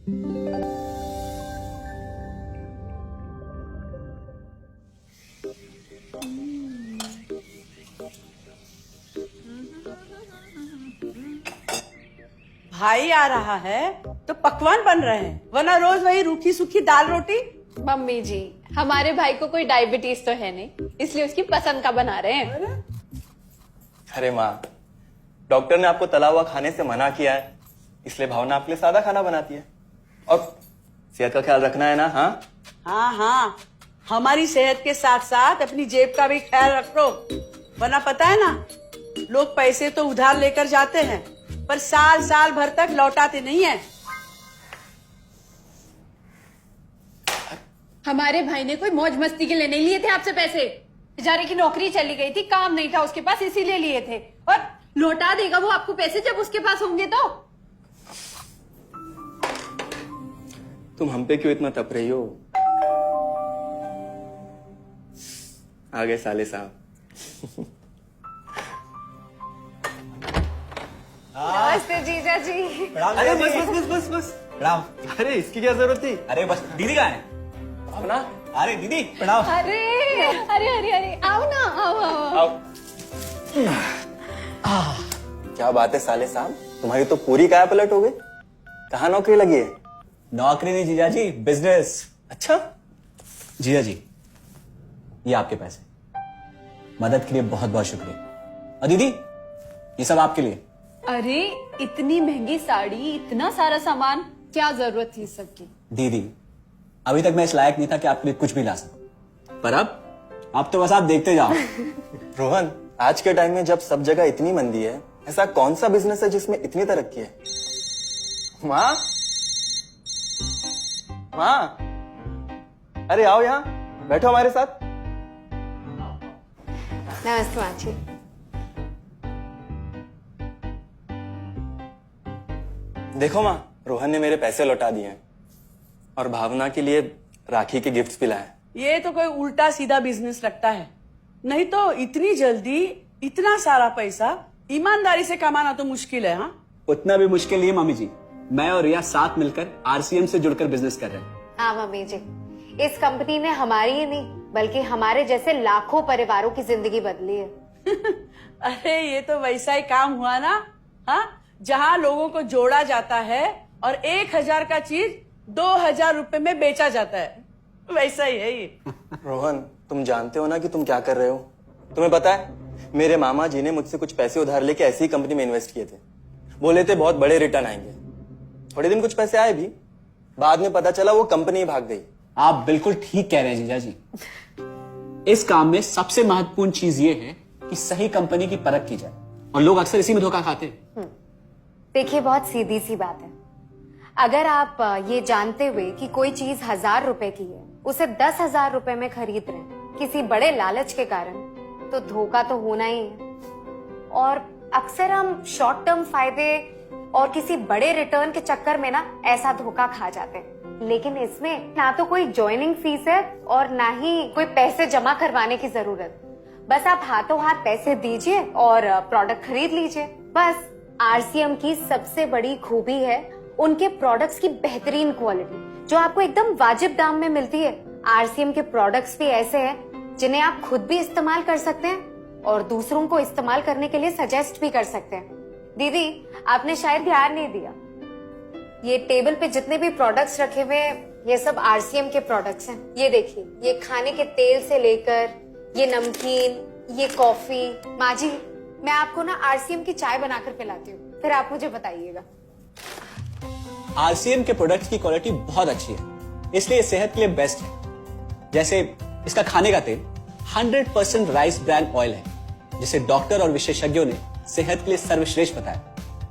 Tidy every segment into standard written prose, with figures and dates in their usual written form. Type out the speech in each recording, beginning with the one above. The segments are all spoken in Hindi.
भाई आ रहा है तो पकवान बन रहे हैं, वरना रोज वही रूखी सूखी दाल रोटी। मम्मी जी, हमारे भाई को कोई डायबिटीज तो है नहीं, इसलिए उसकी पसंद का बना रहे हैं। अरे माँ, डॉक्टर ने आपको तला हुआ खाने से मना किया है, इसलिए भावना आपके लिए सादा खाना बनाती है। और सेहत का ख्याल रखना है ना। हाँ हाँ हाँ, हमारी सेहत के साथ साथ अपनी जेब का भी ख्याल रखो, वरना पता है ना, लोग पैसे तो उधार लेकर जाते हैं पर साल साल भर तक लौटाते नहीं है। हमारे भाई ने कोई मौज मस्ती के लिए नहीं लिए थे आपसे पैसे। बेचारे की नौकरी चली गई थी, काम नहीं था उसके पास, इसीलिए लिए थे। और लौटा देगा वो आपको पैसे जब उसके पास होंगे तो। तुम हम पे क्यों इतना तप रही हो? आ गए साले साहब। नमस्ते जीजा जी। अरे बस बस बस बस बस प्रणाम। अरे इसकी क्या जरूरत थी? अरे बस दीदी कहाँ है? भावना, अरे दीदी प्रणाम। अरे अरे अरे अरे आओ ना, आओ आओ। आओ। क्या बात है साले साहब, तुम्हारी तो पूरी काया पलट हो गई। कहाँ नौकरी लगी है? नौकरी नहीं जीजा जी, बिजनेस। अच्छा, जीजा जी, ये आपके पैसे, मदद के लिए बहुत बहुत शुक्रिया। और दीदी, ये सब आपके लिए। अरे इतनी महंगी साड़ी, इतना सारा सामान, क्या जरूरत थी इस सबकी? दीदी, अभी तक मैं इस लायक नहीं था कि आपके लिए कुछ भी ला सकूं, पर अब तो बस आप देखते जाओ। रोहन, आज के टाइम में जब सब जगह इतनी मंदी है, ऐसा कौन सा बिजनेस है जिसमें इतनी तरक्की है? माँ, माँ, अरे आओ यहाँ बैठो हमारे साथ। नमस्ते माँ जी। देखो माँ, रोहन ने मेरे पैसे लौटा दिए हैं और भावना के लिए राखी के गिफ्ट्स भी लाए। ये तो कोई उल्टा सीधा बिजनेस लगता है, नहीं तो इतनी जल्दी इतना सारा पैसा ईमानदारी से कमाना तो मुश्किल है। हाँ, उतना भी मुश्किल नहीं है मम्मी जी। मैं और रिया साथ मिलकर आरसीएम से जुड़कर बिजनेस कर रहे हैं। हाँ मम्मी जी, इस कंपनी ने हमारी ही नहीं बल्कि हमारे जैसे लाखों परिवारों की जिंदगी बदली है। अरे ये तो वैसा ही काम हुआ ना, हाँ, जहाँ लोगों को जोड़ा जाता है और 1000 का चीज 2000 रुपए में बेचा जाता है, वैसा ही है ये। रोहन, तुम जानते हो ना कि तुम क्या कर रहे हो? तुम्हें पता है, मेरे मामा जी ने मुझसे कुछ पैसे उधार लेके ऐसी ही कंपनी में इन्वेस्ट किए थे। बोले थे बहुत बड़े रिटर्न आएंगे। थोड़े दिन कुछ पैसे आए भी, बाद में पता चला वो कंपनी ही भाग गई। आप बिल्कुल ठीक कह रहे हैं जीजा जी। इस काम में सबसे महत्वपूर्ण चीज ये है कि सही कंपनी की परख की जाए, और लोग अक्सर इसी में धोखा खाते हैं। देखिए, बहुत सीधी सी बात है। अगर आप ये जानते हुए कि कोई चीज 1000 रुपए की है, उसे 10,000 रुपए में खरीद रहे हैं किसी बड़े लालच के कारण, तो धोखा तो होना ही है। और अक्सर हम शॉर्ट टर्म फायदे और किसी बड़े रिटर्न के चक्कर में ना ऐसा धोखा खा जाते हैं। लेकिन इसमें ना तो कोई ज्वाइनिंग फीस है और ना ही कोई पैसे जमा करवाने की जरूरत। बस आप हाथों हाथ पैसे दीजिए और प्रोडक्ट खरीद लीजिए। बस आरसीएम की सबसे बड़ी खूबी है उनके प्रोडक्ट्स की बेहतरीन क्वालिटी, जो आपको एकदम वाजिब दाम में मिलती है। आरसीएम के प्रोडक्ट्स भी ऐसे हैं जिन्हें आप खुद भी इस्तेमाल कर सकते हैं और दूसरों को इस्तेमाल करने के लिए सजेस्ट भी कर सकते हैं। दीदी, आपने शायद ध्यान नहीं दिया, ये टेबल पे जितने भी प्रोडक्ट्स रखे हुए हैं, ये सब आरसीएम के प्रोडक्ट्स हैं। ये देखिए, ये खाने के तेल से लेकर ये नमकीन, ये कॉफी। माँ जी, मैं आपको ना आरसीएम की चाय बनाकर पिलाती हूँ, फिर आप मुझे बताइएगा। आरसीएम के प्रोडक्ट्स की क्वालिटी बहुत अच्छी है, इसलिए सेहत के लिए बेस्ट है। जैसे इसका खाने का तेल 100% राइस ब्रांड ऑयल है, जिसे डॉक्टर और विशेषज्ञों ने सेहत के लिए सर्वश्रेष्ठ बताया।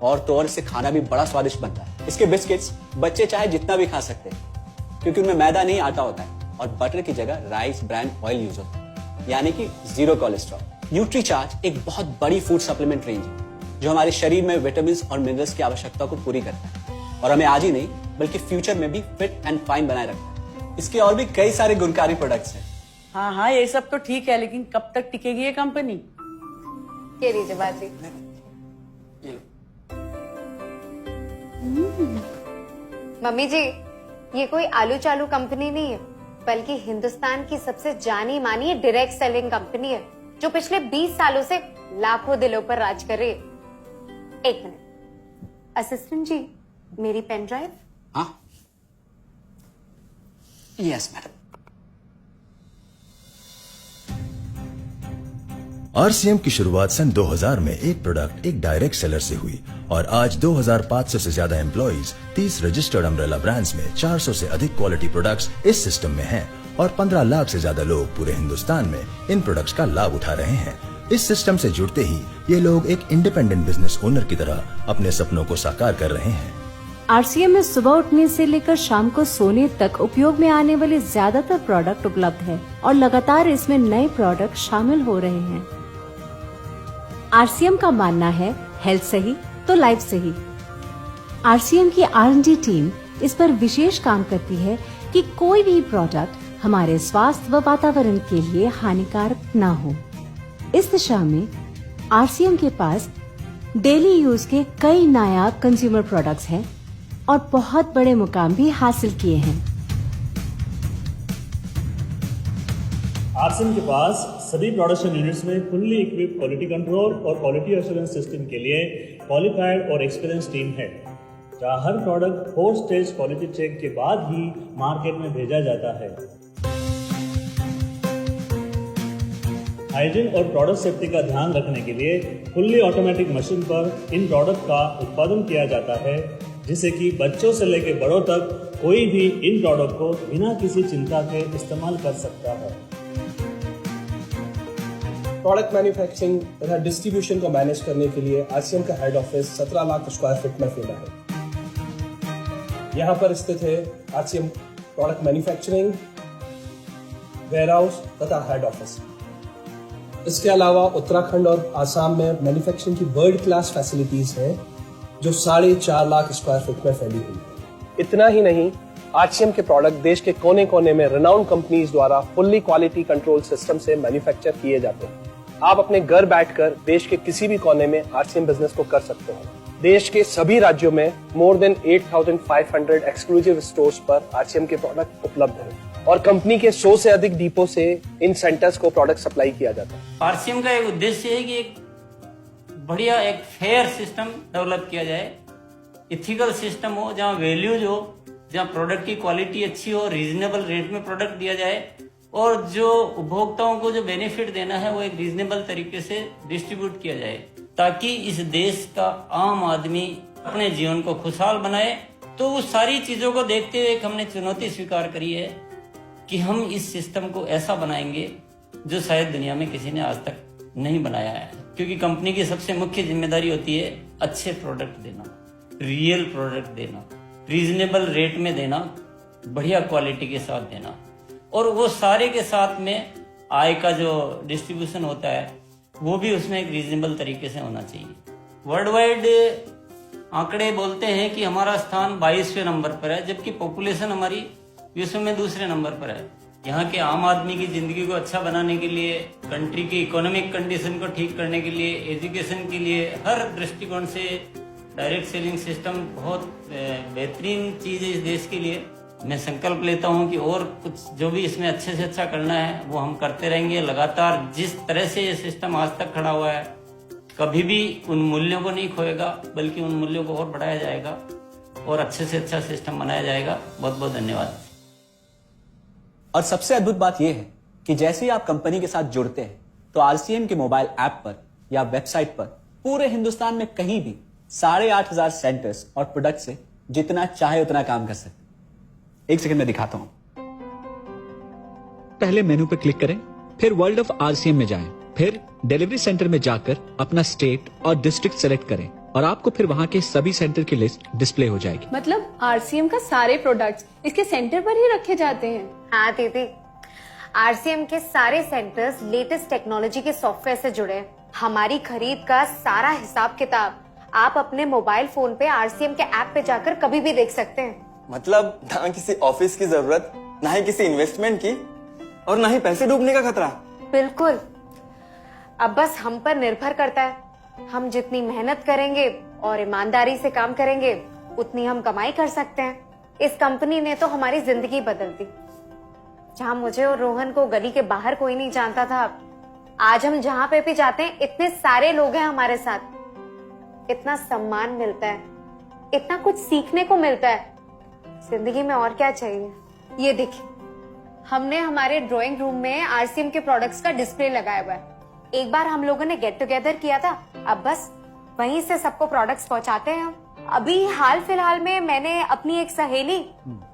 और तो और इससे खाना भी बड़ा स्वादिष्ट बनता है। इसके बिस्किट्स बच्चे चाहे जितना भी खा सकते हैं, क्योंकि उनमें मैदा नहीं आटा होता है और बटर की जगह राइस ब्रांड ऑयल यूज होता है, यानी कि 0 कोलेस्ट्रॉल। न्यूट्रीचार्ज एक बहुत बड़ी फूड सप्लीमेंट रेंज है, जो हमारे शरीर में विटामिन और मिनरल्स की आवश्यकता को पूरी करता है और हमें आज ही नहीं बल्कि फ्यूचर में भी फिट एंड फाइन बनाए रखता है। इसके और भी कई सारे गुणकारी प्रोडक्ट्स हैं। हाँ हाँ, ये सब तो ठीक है, लेकिन कब तक टिकेगी ये कंपनी? ये लीजिए बाजी। मम्मी जी, ये कोई आलू चालू कंपनी नहीं है, बल्कि हिंदुस्तान की सबसे जानी मानी डायरेक्ट सेलिंग कंपनी है, जो पिछले 20 सालों से लाखों दिलों पर राज कर रही है। एक मिनट, असिस्टेंट जी, मेरी पेन ड्राइव। हाँ, यस मैडम। आरसीएम की शुरुआत सन 2000 में एक प्रोडक्ट एक डायरेक्ट सेलर से हुई और आज 2500 से ज्यादा एम्प्लॉइज, 30 रजिस्टर्ड अम्ब्रेला ब्रांड्स में 400 से अधिक क्वालिटी प्रोडक्ट्स इस सिस्टम में हैं और 15 लाख से ज्यादा लोग पूरे हिंदुस्तान में इन प्रोडक्ट्स का लाभ उठा रहे हैं। इस सिस्टम से जुड़ते ही ये लोग एक इंडिपेंडेंट बिजनेस ओनर की तरह अपने सपनों को साकार कर रहे हैं। आरसीएम में सुबह उठने से लेकर शाम को सोने तक उपयोग में आने वाले ज्यादातर प्रोडक्ट उपलब्ध है और लगातार इसमें नए प्रोडक्ट शामिल हो रहे हैं। आरसीएम का मानना है हेल्थ सही तो लाइफ सही। आरसीएम की R&D टीम इस पर विशेष काम करती है कि कोई भी प्रोडक्ट हमारे स्वास्थ्य व वातावरण के लिए हानिकारक न हो। इस दिशा में आरसीएम के पास डेली यूज के कई नायाब कंज्यूमर प्रोडक्ट्स हैं और बहुत बड़े मुकाम भी हासिल किए हैं। आरसीएम के पास सभी प्रोडक्शन यूनिट्स में फुल्ली इक्विप्ड क्वालिटी कंट्रोल और क्वालिटी एश्योरेंस सिस्टम के लिए क्वालिफाइड और एक्सपीरियंस टीम है, जहां हर प्रोडक्ट 4 स्टेज क्वालिटी चेक के बाद ही मार्केट में भेजा जाता है। हाइजीन और प्रोडक्ट सेफ्टी का ध्यान रखने के लिए फुल्ली ऑटोमेटिक मशीन पर इन प्रोडक्ट का उत्पादन किया जाता है, जिससे कि बच्चों से लेकर बड़ों तक कोई भी इन प्रोडक्ट को बिना किसी चिंता के इस्तेमाल कर सकता है। प्रोडक्ट मैन्युफैक्चरिंग तथा डिस्ट्रीब्यूशन को मैनेज करने के लिए आरसीएम का head office 17 lakh square feet में फैला है। यहाँ पर स्थित है आरसीएम प्रोडक्ट मैन्युफैक्चरिंग, वेयरहाउस तथा हेड ऑफिस। इसके अलावा उत्तराखंड और आसाम में मैन्युफैक्चरिंग की वर्ल्ड क्लास फैसिलिटीज हैं, जो 4.5 लाख स्क्वायर फीट में फैली हुई है। इतना ही नहीं, आरसीएम के प्रोडक्ट देश के कोने कोने में रेनाउंड कंपनीज द्वारा फुल्ली क्वालिटी कंट्रोल सिस्टम से मैन्युफैक्चर किए जाते हैं। आप अपने घर बैठकर देश के किसी भी कोने में आरसीएम बिजनेस को कर सकते हैं। देश के सभी राज्यों में मोर देन 8,500 एक्सक्लूसिव स्टोर्स पर आरसीएम के प्रोडक्ट उपलब्ध हैं और कंपनी के 100 से अधिक डिपो से इन सेंटर्स को प्रोडक्ट सप्लाई किया जाता है। आरसीएम का एक उद्देश्य है कि एक बढ़िया एक फेयर सिस्टम डेवलप किया जाए, इथिकल सिस्टम हो, जहाँ वैल्यूज हो, जहाँ प्रोडक्ट की क्वालिटी अच्छी हो, रीजनेबल रेट में प्रोडक्ट दिया जाए और जो उपभोक्ताओं को जो बेनिफिट देना है वो एक रीजनेबल तरीके से डिस्ट्रीब्यूट किया जाए, ताकि इस देश का आम आदमी अपने जीवन को खुशहाल बनाए। तो उस सारी चीजों को देखते हुए एक हमने चुनौती स्वीकार करी है कि हम इस सिस्टम को ऐसा बनाएंगे जो शायद दुनिया में किसी ने आज तक नहीं बनाया है, क्योंकि कंपनी की सबसे मुख्य जिम्मेदारी होती है अच्छे प्रोडक्ट देना, रियल प्रोडक्ट देना, रीजनेबल रेट में देना, बढ़िया क्वालिटी के साथ देना, और वो सारे के साथ में आय का जो डिस्ट्रीब्यूशन होता है वो भी उसमें एक रीजनेबल तरीके से होना चाहिए। वर्ल्ड वाइड आंकड़े बोलते हैं कि हमारा स्थान 22वें नंबर पर है, जबकि पॉपुलेशन हमारी विश्व में दूसरे नंबर पर है। यहाँ के आम आदमी की जिंदगी को अच्छा बनाने के लिए, कंट्री की इकोनॉमिक कंडीशन को ठीक करने के लिए, एजुकेशन के लिए, हर दृष्टिकोण से डायरेक्ट सेलिंग सिस्टम बहुत बेहतरीन चीज है इस देश के लिए। मैं संकल्प लेता हूं कि और कुछ जो भी इसमें अच्छे से अच्छा करना है वो हम करते रहेंगे लगातार। जिस तरह से ये सिस्टम आज तक खड़ा हुआ है, कभी भी उन मूल्यों को नहीं खोएगा, बल्कि उन मूल्यों को और बढ़ाया जाएगा और अच्छे से अच्छा सिस्टम बनाया जाएगा। बहुत बहुत धन्यवाद। और सबसे अद्भुत बात यह है कि जैसे ही आप कंपनी के साथ जुड़ते हैं तो आरसीएम के मोबाइल ऐप पर या वेबसाइट पर पूरे हिंदुस्तान में कहीं भी 8,500 सेंटर्स और प्रोडक्ट से जितना चाहे उतना काम कर सकते। एक सेकंड में दिखाता हूं। पहले मेनू पर क्लिक करें, फिर वर्ल्ड ऑफ आरसीएम में जाएं, फिर डिलीवरी सेंटर में जाकर अपना स्टेट और डिस्ट्रिक्ट सेलेक्ट करें और आपको फिर वहां के सभी सेंटर की लिस्ट डिस्प्ले हो जाएगी। मतलब आरसीएम का सारे प्रोडक्ट्स इसके सेंटर पर ही रखे जाते हैं? हाँ दीदी, आरसीएम के सारे सेंटर्स लेटेस्ट टेक्नोलॉजी के सॉफ्टवेयर से जुड़े हैं। हमारी खरीद का सारा हिसाब किताब आप अपने मोबाइल फोन पे आरसीएम के ऐप पे जाकर कभी भी देख सकते हैं। मतलब ना किसी ऑफिस की जरूरत, ना ही किसी इन्वेस्टमेंट की, और ना ही पैसे डूबने का खतरा। बिल्कुल। अब बस हम पर निर्भर करता है, हम जितनी मेहनत करेंगे और ईमानदारी से काम करेंगे उतनी हम कमाई कर सकते हैं। इस कंपनी ने तो हमारी जिंदगी बदल दी। जहां मुझे और रोहन को गली के बाहर कोई नहीं जानता था, आज हम जहां पे भी जाते हैं इतने सारे लोग हैं हमारे साथ। इतना सम्मान मिलता है, इतना कुछ सीखने को मिलता है। जिंदगी में और क्या चाहिए। ये देखिए, हमने हमारे ड्राइंग रूम में आरसीएम के प्रोडक्ट्स का डिस्प्ले लगाया हुआ है। एक बार हम लोगों ने गेट टुगेदर किया था, अब बस वहीं से सबको प्रोडक्ट्स पहुंचाते हैं हम। अभी हाल फिलहाल में मैंने अपनी एक सहेली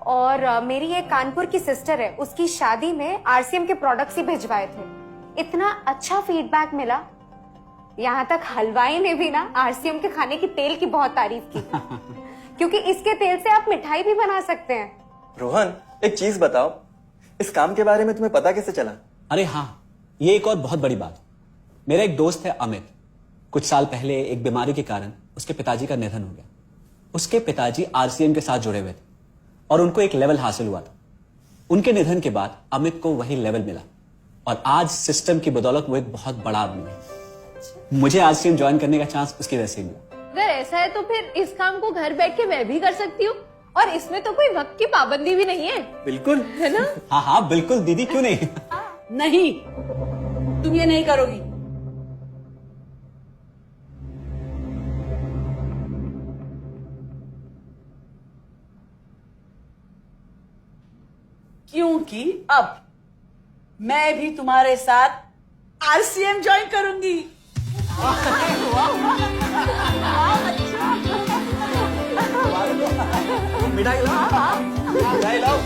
और मेरी एक कानपुर की सिस्टर है, उसकी शादी में आरसीएम के प्रोडक्ट्स ही भिजवाए थे। इतना अच्छा फीडबैक मिला, यहाँ तक हलवाई ने भी ना आरसीएम के खाने की तेल की बहुत तारीफ की क्योंकि इसके तेल से आप मिठाई भी बना सकते हैं। रोहन, एक चीज बताओ, इस काम के बारे में तुम्हें पता कैसे चला? अरे हाँ, ये एक और बहुत बड़ी बात। मेरा एक दोस्त है अमित, कुछ साल पहले एक बीमारी के कारण उसके पिताजी का निधन हो गया। उसके पिताजी आरसीएम के साथ जुड़े हुए थे और उनको एक लेवल हासिल हुआ था। उनके निधन के बाद अमित को वही लेवल मिला और आज सिस्टम की बदौलत वो एक बहुत बड़ा आदमी है। मुझे आरसीएम ज्वाइन करने का चांस उसकी वजह से मिला। अगर ऐसा है तो फिर इस काम को घर बैठ के मैं भी कर सकती हूँ, और इसमें तो कोई वक्त की पाबंदी भी नहीं है। बिल्कुल, है ना? हाँ हाँ बिल्कुल दीदी, क्यों नहीं। नहीं, तुम ये नहीं करोगी। क्योंकि अब मैं भी तुम्हारे साथ आरसीएम ज्वाइन करूंगी। मिठाई लाओ।